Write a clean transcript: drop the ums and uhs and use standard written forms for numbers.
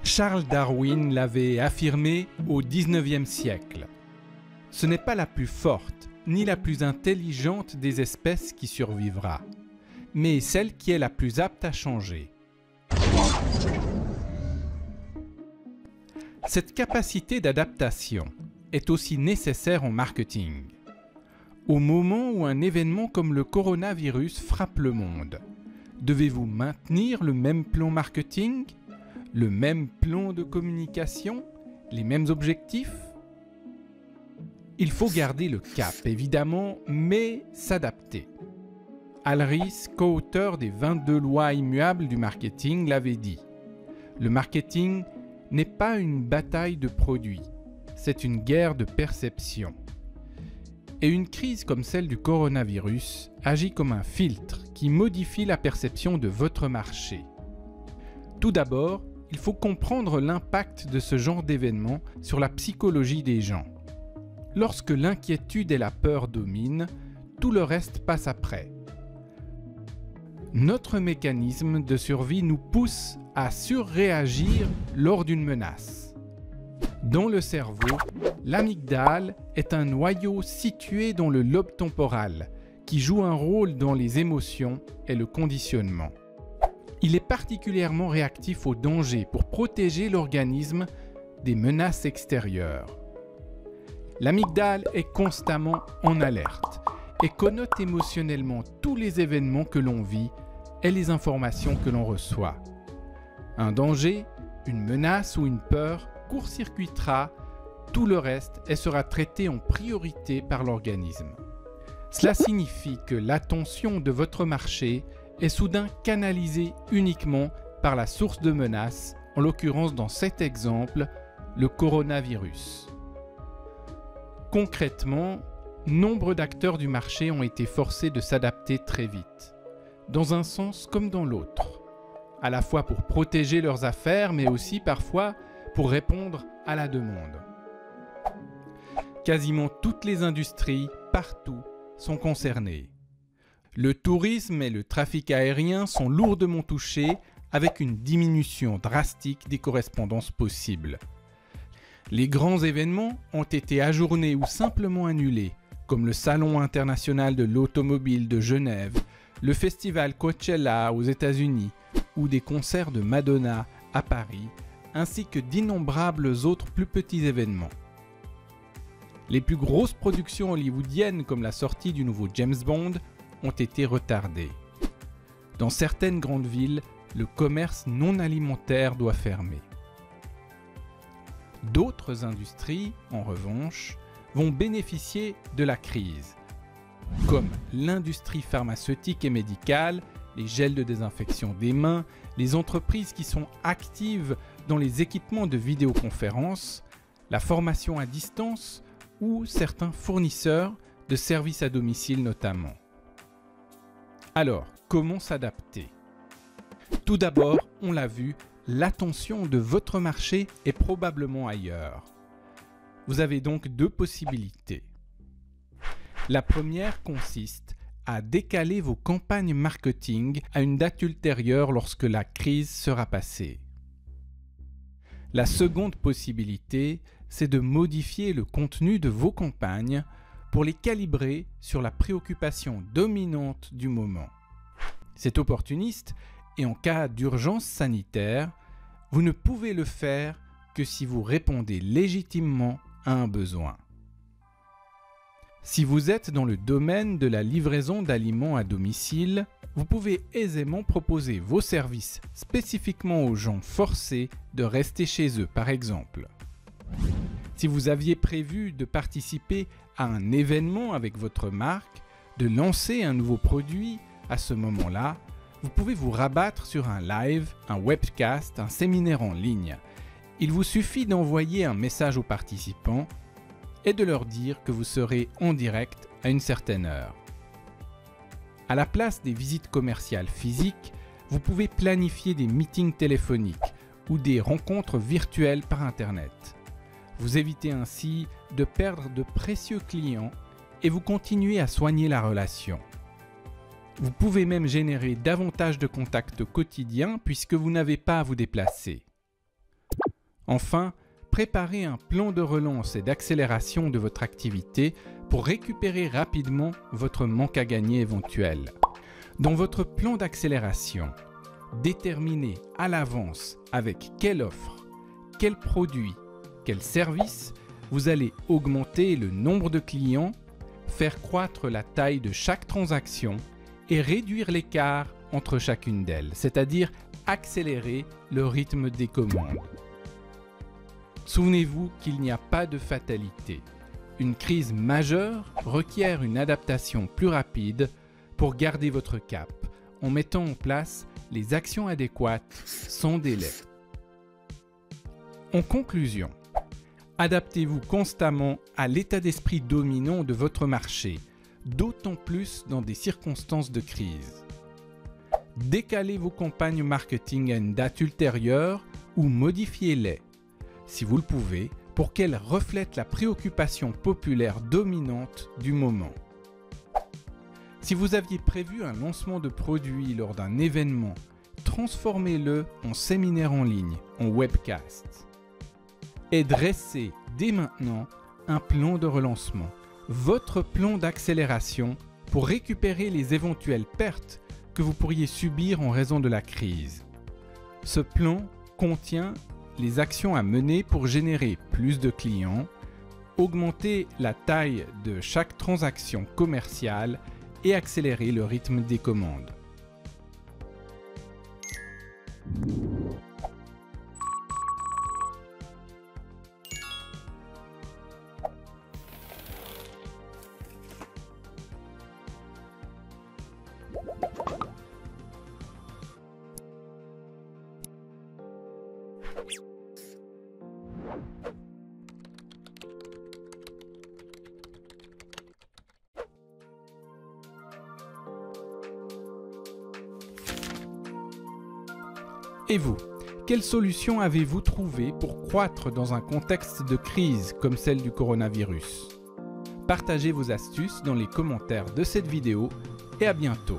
Charles Darwin l'avait affirmé au XIXe siècle. Ce n'est pas la plus forte ni la plus intelligente des espèces qui survivra, mais celle qui est la plus apte à changer. Cette capacité d'adaptation est aussi nécessaire en marketing. Au moment où un événement comme le coronavirus frappe le monde, devez-vous maintenir le même plan marketing, le même plan de communication, les mêmes objectifs? Il faut garder le cap, évidemment, mais s'adapter. Al Ries, co-auteur des 22 lois immuables du marketing, l'avait dit. Le marketing n'est pas une bataille de produits, c'est une guerre de perception. Et une crise comme celle du coronavirus agit comme un filtre qui modifie la perception de votre marché. Tout d'abord, il faut comprendre l'impact de ce genre d'événement sur la psychologie des gens. Lorsque l'inquiétude et la peur dominent, tout le reste passe après. Notre mécanisme de survie nous pousse à surréagir lors d'une menace. Dans le cerveau, l'amygdale est un noyau situé dans le lobe temporal qui joue un rôle dans les émotions et le conditionnement. Il est particulièrement réactif aux dangers pour protéger l'organisme des menaces extérieures. L'amygdale est constamment en alerte et connote émotionnellement tous les événements que l'on vit et les informations que l'on reçoit. Un danger, une menace ou une peur court-circuitera tout le reste et sera traité en priorité par l'organisme. Cela signifie que l'attention de votre marché est soudain canalisée uniquement par la source de menace, en l'occurrence dans cet exemple, le coronavirus. Concrètement, nombre d'acteurs du marché ont été forcés de s'adapter très vite, dans un sens comme dans l'autre, à la fois pour protéger leurs affaires, mais aussi parfois pour répondre à la demande. Quasiment toutes les industries, partout, sont concernées. Le tourisme et le trafic aérien sont lourdement touchés avec une diminution drastique des correspondances possibles. Les grands événements ont été ajournés ou simplement annulés, comme le Salon international de l'automobile de Genève, le festival Coachella aux États-Unis ou des concerts de Madonna à Paris, ainsi que d'innombrables autres plus petits événements. Les plus grosses productions hollywoodiennes comme la sortie du nouveau James Bond ont été retardées. Dans certaines grandes villes, le commerce non alimentaire doit fermer. D'autres industries, en revanche, vont bénéficier de la crise, comme l'industrie pharmaceutique et médicale, les gels de désinfection des mains, les entreprises qui sont actives dans les équipements de vidéoconférence, la formation à distance ou certains fournisseurs de services à domicile notamment. Alors, comment s'adapter? Tout d'abord, on l'a vu, l'attention de votre marché est probablement ailleurs. Vous avez donc deux possibilités. La première consiste à décaler vos campagnes marketing à une date ultérieure lorsque la crise sera passée. La seconde possibilité, c'est de modifier le contenu de vos campagnes pour les calibrer sur la préoccupation dominante du moment. C'est opportuniste et en cas d'urgence sanitaire, vous ne pouvez le faire que si vous répondez légitimement à un besoin. Si vous êtes dans le domaine de la livraison d'aliments à domicile, vous pouvez aisément proposer vos services spécifiquement aux gens forcés de rester chez eux, par exemple. Si vous aviez prévu de participer à un événement avec votre marque, de lancer un nouveau produit à ce moment-là, vous pouvez vous rabattre sur un live, un webcast, un séminaire en ligne. Il vous suffit d'envoyer un message aux participants et de leur dire que vous serez en direct à une certaine heure. À la place des visites commerciales physiques, vous pouvez planifier des meetings téléphoniques ou des rencontres virtuelles par Internet. Vous évitez ainsi de perdre de précieux clients et vous continuez à soigner la relation. Vous pouvez même générer davantage de contacts quotidiens puisque vous n'avez pas à vous déplacer. Enfin, préparez un plan de relance et d'accélération de votre activité pour récupérer rapidement votre manque à gagner éventuel. Dans votre plan d'accélération, déterminez à l'avance avec quelle offre, quel produit, quel service vous allez augmenter le nombre de clients, faire croître la taille de chaque transaction et réduire l'écart entre chacune d'elles, c'est-à-dire accélérer le rythme des commandes. Souvenez-vous qu'il n'y a pas de fatalité. Une crise majeure requiert une adaptation plus rapide pour garder votre cap, en mettant en place les actions adéquates sans délai. En conclusion, adaptez-vous constamment à l'état d'esprit dominant de votre marché, d'autant plus dans des circonstances de crise. Décalez vos campagnes marketing à une date ultérieure ou modifiez-les, si vous le pouvez, pour qu'elles reflètent la préoccupation populaire dominante du moment. Si vous aviez prévu un lancement de produit lors d'un événement, transformez-le en séminaire en ligne, en webcast. Et dressez dès maintenant un plan de relancement, votre plan d'accélération pour récupérer les éventuelles pertes que vous pourriez subir en raison de la crise. Ce plan contient les actions à mener pour générer plus de clients, augmenter la taille de chaque transaction commerciale et accélérer le rythme des commandes. Et vous, quelle solution avez-vous trouvé pour croître dans un contexte de crise comme celle du coronavirus? Partagez vos astuces dans les commentaires de cette vidéo et à bientôt.